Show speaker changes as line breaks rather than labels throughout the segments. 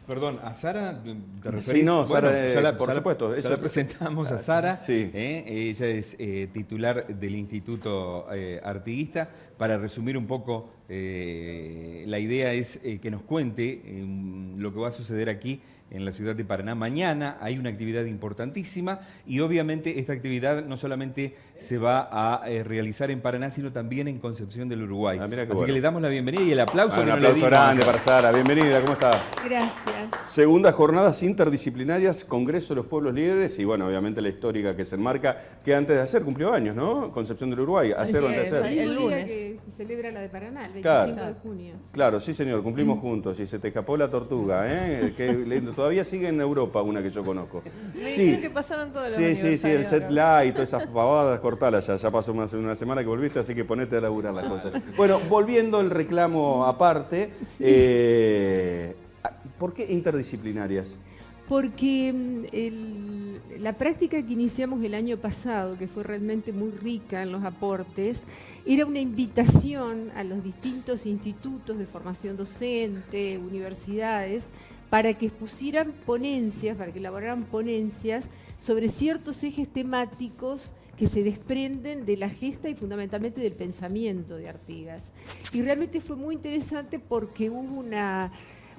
Perdón, a Sara, ¿te referís?
Sí, no,
Bueno,
Sara, por supuesto.
Ya la presentamos a Sara.
Sí.
Ella es titular del Instituto Artiguista. Para resumir un poco, la idea es que nos cuente lo que va a suceder aquí en la ciudad de Paraná. Mañana hay una actividad importantísima y obviamente esta actividad no solamente se va a realizar en Paraná, sino también en Concepción del Uruguay.
Mira qué
Así
bueno.
que le damos la bienvenida y el aplauso.
Un
que no le
aplauso
dimos.
grande para Sara. Bienvenida, ¿cómo está?
Gracias.
Segundas jornadas interdisciplinarias, Congreso de los Pueblos Líderes y, bueno, obviamente la histórica que se enmarca, que antes de ayer cumplió años, ¿no? Concepción del Uruguay, hacer o antes de
El
hacer.
mismo día
lunes.
que se celebra la de Paraná, el 25
Claro.
de junio.
Claro, sí señor, cumplimos juntos y se te escapó la tortuga, ¿eh? Qué lindo. Todavía sigue en Europa una que yo conozco.
Me dijeron que pasaban todos los
sí, el
aniversarios
set
acá.
light y todas esas pavadas, cortalas ya pasó una semana que volviste, así que ponete a laburar las cosas. Bueno, volviendo al reclamo aparte, ¿por qué interdisciplinarias?
Porque la práctica que iniciamos el año pasado, que fue realmente muy rica en los aportes, era una invitación a los distintos institutos de formación docente, universidades, para que expusieran ponencias, para que elaboraran ponencias sobre ciertos ejes temáticos que se desprenden de la gesta y fundamentalmente del pensamiento de Artigas. Y realmente fue muy interesante porque hubo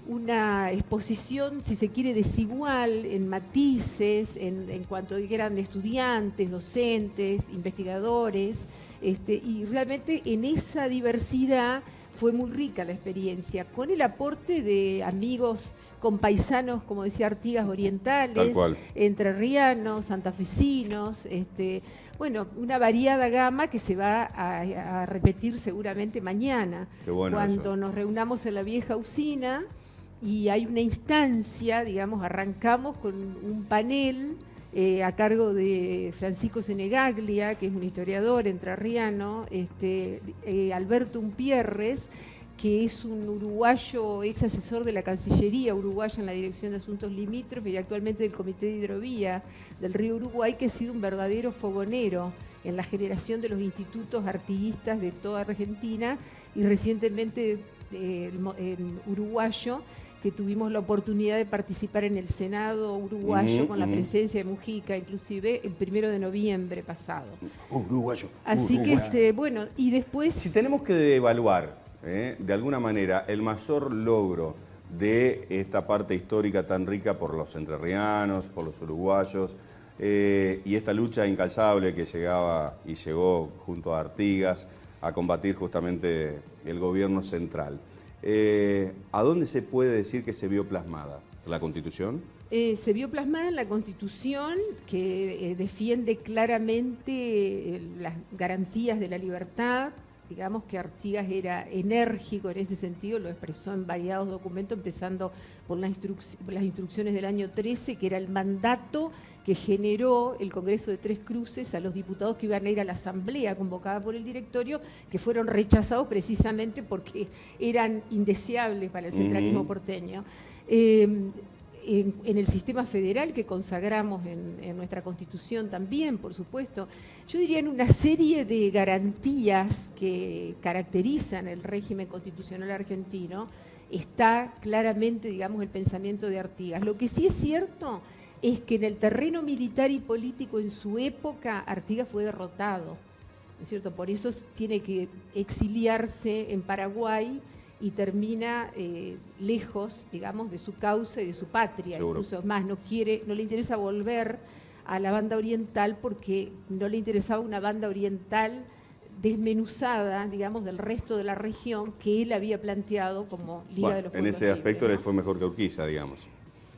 una exposición, si se quiere, desigual en matices, en cuanto a que eran estudiantes, docentes, investigadores, y realmente en esa diversidad fue muy rica la experiencia, con el aporte de amigos compaisanos, como decía Artigas, orientales,
Tal cual.
entrerrianos, santafesinos, bueno, una variada gama que se va a repetir seguramente mañana,
Qué bueno
cuando
eso.
nos reunamos en la vieja usina y hay una instancia, digamos, arrancamos con un panel a cargo de Francisco Senegaglia, que es un historiador entrerriano, Alberto Umpierres, que es un uruguayo, ex asesor de la Cancillería uruguaya en la Dirección de Asuntos Limítrofes y actualmente del Comité de Hidrovía del Río Uruguay, que ha sido un verdadero fogonero en la generación de los institutos artiguistas de toda Argentina y recientemente en uruguayo, que tuvimos la oportunidad de participar en el Senado uruguayo con la presencia de Mujica, inclusive el 1 de noviembre pasado.
Uruguayo.
Así que, bueno, y después...
Si tenemos que evaluar, de alguna manera, el mayor logro de esta parte histórica tan rica por los entrerrianos, por los uruguayos, y esta lucha incansable que llegaba y llegó junto a Artigas a combatir justamente el gobierno central. ¿A dónde se puede decir que se vio plasmada? ¿La Constitución?
Se vio plasmada en la Constitución, que defiende claramente las garantías de la libertad. Digamos que Artigas era enérgico en ese sentido, lo expresó en variados documentos, empezando por las instrucciones del año 13, que era el mandato que generó el Congreso de Tres Cruces a los diputados que iban a ir a la asamblea convocada por el directorio, que fueron rechazados precisamente porque eran indeseables para el centralismo porteño. En el sistema federal que consagramos en nuestra Constitución también, por supuesto, yo diría en una serie de garantías que caracterizan el régimen constitucional argentino, está claramente, digamos, el pensamiento de Artigas. Lo que sí es cierto es que en el terreno militar y político en su época Artigas fue derrotado, ¿no es cierto? Por eso tiene que exiliarse en Paraguay y termina lejos, digamos, de su causa y de su patria.
Seguro.
Incluso más, no le interesa volver a la banda oriental porque no le interesaba una banda oriental desmenuzada, digamos, del resto de la región que él había planteado como Liga de los
En
Pueblos
ese aspecto
Libres,
le
¿no?
fue mejor que Urquiza, digamos.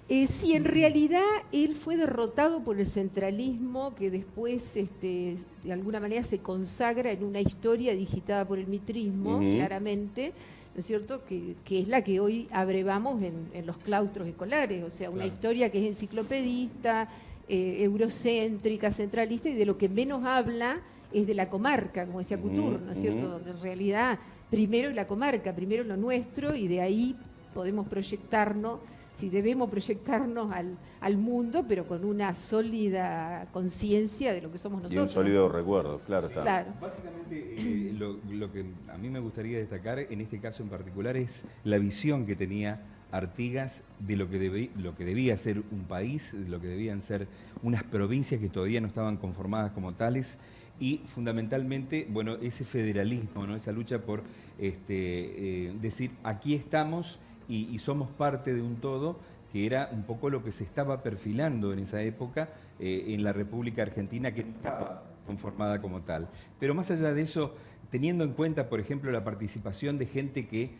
Sí, en realidad él fue derrotado por el centralismo que después de alguna manera se consagra en una historia digitada por el mitrismo, claramente, ¿no es cierto?, que es la que hoy abrevamos en los claustros escolares, o sea, una historia que es enciclopedista, eurocéntrica, centralista, y de lo que menos habla es de la comarca, como decía Couture, ¿no es cierto?, donde en realidad primero es la comarca, primero es lo nuestro, y de ahí podemos proyectarnos, si debemos proyectarnos al mundo, pero con una sólida conciencia de lo que somos nosotros.
Y un sólido recuerdo, claro está.
Claro.
Básicamente, lo que a mí me gustaría destacar en este caso en particular es la visión que tenía Artigas de lo que debía ser un país, de lo que debían ser unas provincias que todavía no estaban conformadas como tales, y fundamentalmente, bueno, ese federalismo, ¿no? Esa lucha por decir, aquí estamos y somos parte de un todo, que era un poco lo que se estaba perfilando en esa época en la República Argentina, que no estaba conformada como tal. Pero más allá de eso, teniendo en cuenta, por ejemplo, la participación de gente que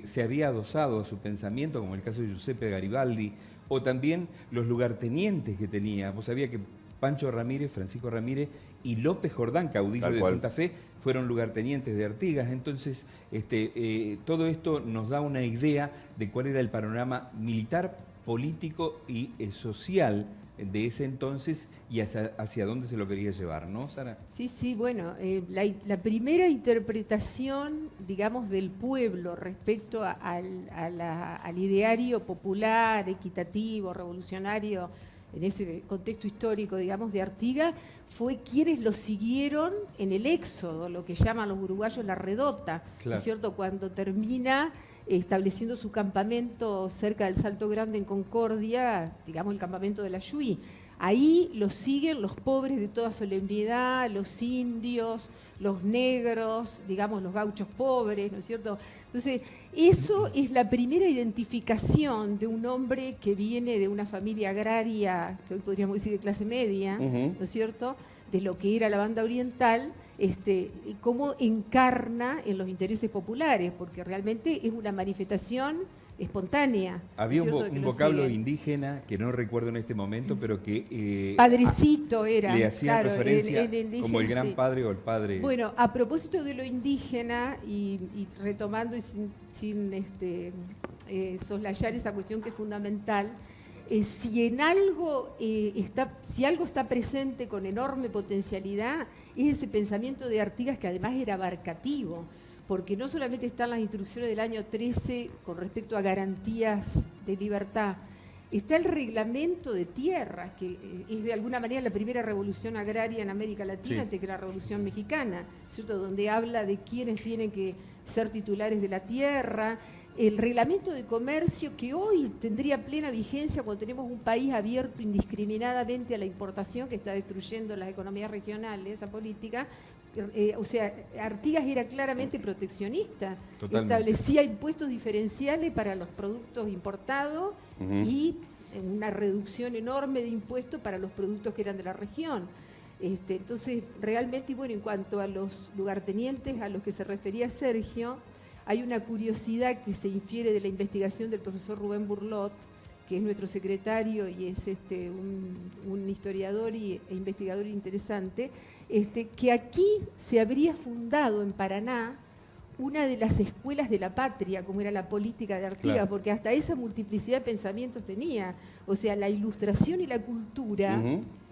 se había adosado a su pensamiento, como el caso de Giuseppe Garibaldi, o también los lugartenientes que tenía. Vos sabías que Pancho Ramírez, Francisco Ramírez y López Jordán, caudillo de Santa Fe, fueron lugartenientes de Artigas. Entonces, todo esto nos da una idea de cuál era el panorama militar, político y social de ese entonces y hacia dónde se lo quería llevar, ¿no, Sara?
Sí, sí, bueno, la primera interpretación, digamos, del pueblo respecto al ideario popular, equitativo, revolucionario, en ese contexto histórico, digamos, de Artigas, fue quienes lo siguieron en el éxodo, lo que llaman los uruguayos la redota, claro. ¿No es cierto?, cuando termina estableciendo su campamento cerca del Salto Grande en Concordia, digamos el campamento de la Yui. Ahí lo siguen los pobres de toda solemnidad, los indios, los negros, digamos los gauchos pobres, ¿no es cierto? Entonces, eso es la primera identificación de un hombre que viene de una familia agraria, que hoy podríamos decir de clase media, ¿no es cierto?, de lo que era la banda oriental, cómo encarna en los intereses populares, porque realmente es una manifestación espontánea.
Había un vocablo indígena que no recuerdo en este momento, pero que
padrecito era,
le hacían
claro,
referencia
en indígena,
como el gran
sí.
padre o el padre.
Bueno, a propósito de lo indígena y retomando y sin soslayar esa cuestión que es fundamental, si algo está presente con enorme potencialidad, es ese pensamiento de Artigas, que además era abarcativo, porque no solamente están las instrucciones del año 13 con respecto a garantías de libertad, está el reglamento de tierras, que es de alguna manera la primera revolución agraria en América Latina, sí, antes que la Revolución Mexicana, ¿cierto?, donde habla de quiénes tienen que ser titulares de la tierra. El reglamento de comercio, que hoy tendría plena vigencia cuando tenemos un país abierto indiscriminadamente a la importación, que está destruyendo las economías regionales, esa política. O sea, Artigas era claramente proteccionista. Totalmente. Establecía impuestos diferenciales para los productos importados y una reducción enorme de impuestos para los productos que eran de la región. Entonces, realmente, y bueno, en cuanto a los lugartenientes a los que se refería Sergio, hay una curiosidad que se infiere de la investigación del profesor Rubén Burlot, que es nuestro secretario y es un historiador e investigador interesante, que aquí se habría fundado en Paraná una de las escuelas de la patria, como era la política de Artigas, claro, porque hasta esa multiplicidad de pensamientos tenía. O sea, la ilustración y la cultura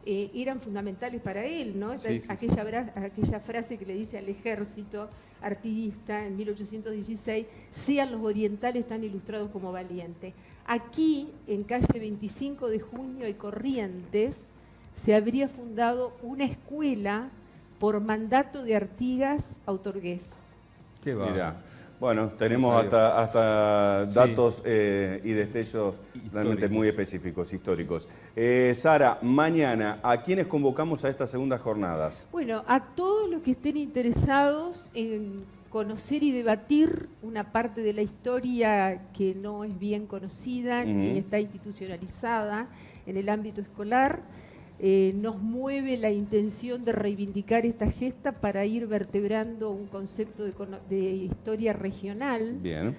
eran fundamentales para él, ¿no? Sí, aquella frase que le dice al ejército artiguista en 1816, sean los orientales tan ilustrados como valientes. Aquí, en calle 25 de Junio y Corrientes, se habría fundado una escuela por mandato de Artigas a Otorgués.
Qué va. Mirá. Bueno, tenemos hasta datos y destellos realmente muy específicos, históricos. Sara, mañana, ¿a quiénes convocamos a estas segundas jornadas?
Bueno, a todos los que estén interesados en conocer y debatir una parte de la historia que no es bien conocida ni está institucionalizada en el ámbito escolar. Nos mueve la intención de reivindicar esta gesta para ir vertebrando un concepto de historia regional.
Bien.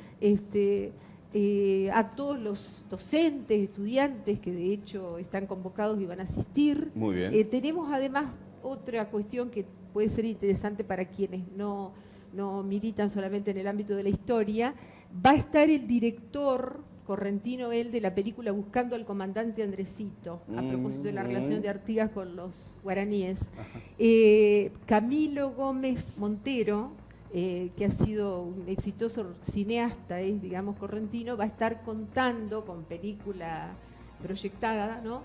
A todos los docentes, estudiantes que de hecho están convocados y van a asistir.
Muy bien.
Tenemos además otra cuestión que puede ser interesante para quienes no militan solamente en el ámbito de la historia. Va a estar el director correntino, él, de la película Buscando al comandante Andresito, a propósito de la relación de Artigas con los guaraníes. Camilo Gómez Montero, que ha sido un exitoso cineasta, digamos, correntino, va a estar contando con película proyectada, ¿no?,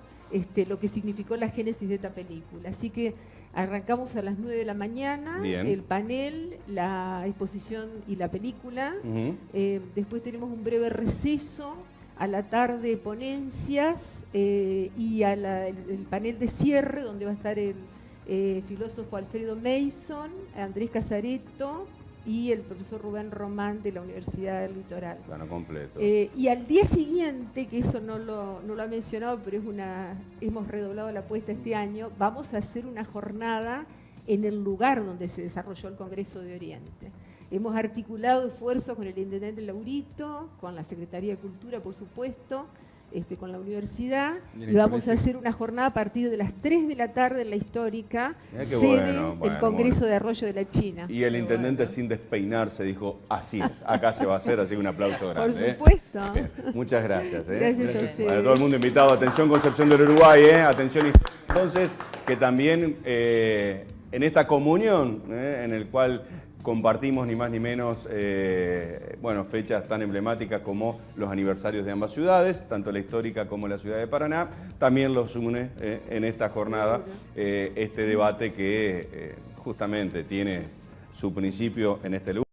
lo que significó la génesis de esta película. Así que arrancamos a las 9 de la mañana, el panel, la exposición y la película. Después tenemos un breve receso a la tarde ponencias y a el panel de cierre, donde va a estar el filósofo Alfredo Mason, Andrés Casareto y el profesor Rubén Román de la Universidad del Litoral.
Plano completo.
Y al día siguiente, que eso no lo ha mencionado, pero hemos redoblado la apuesta este año, vamos a hacer una jornada en el lugar donde se desarrolló el Congreso de Oriente. Hemos articulado esfuerzos con el intendente Laurito, con la Secretaría de Cultura, por supuesto, con la universidad, y vamos a hacer una jornada a partir de las 3 de la tarde en la histórica sede del Congreso de Arroyo de la China.
Y el intendente sin despeinarse dijo, así es, acá se va a hacer, así que un aplauso grande.
Por supuesto.
Bien, muchas gracias.
Gracias a ustedes.
Bueno, todo el mundo invitado. Atención Concepción del Uruguay, atención. Entonces, que también en esta comunión, en el cual compartimos ni más ni menos fechas tan emblemáticas como los aniversarios de ambas ciudades, tanto la histórica como la ciudad de Paraná, también los une en esta jornada este debate que justamente tiene su principio en este lugar.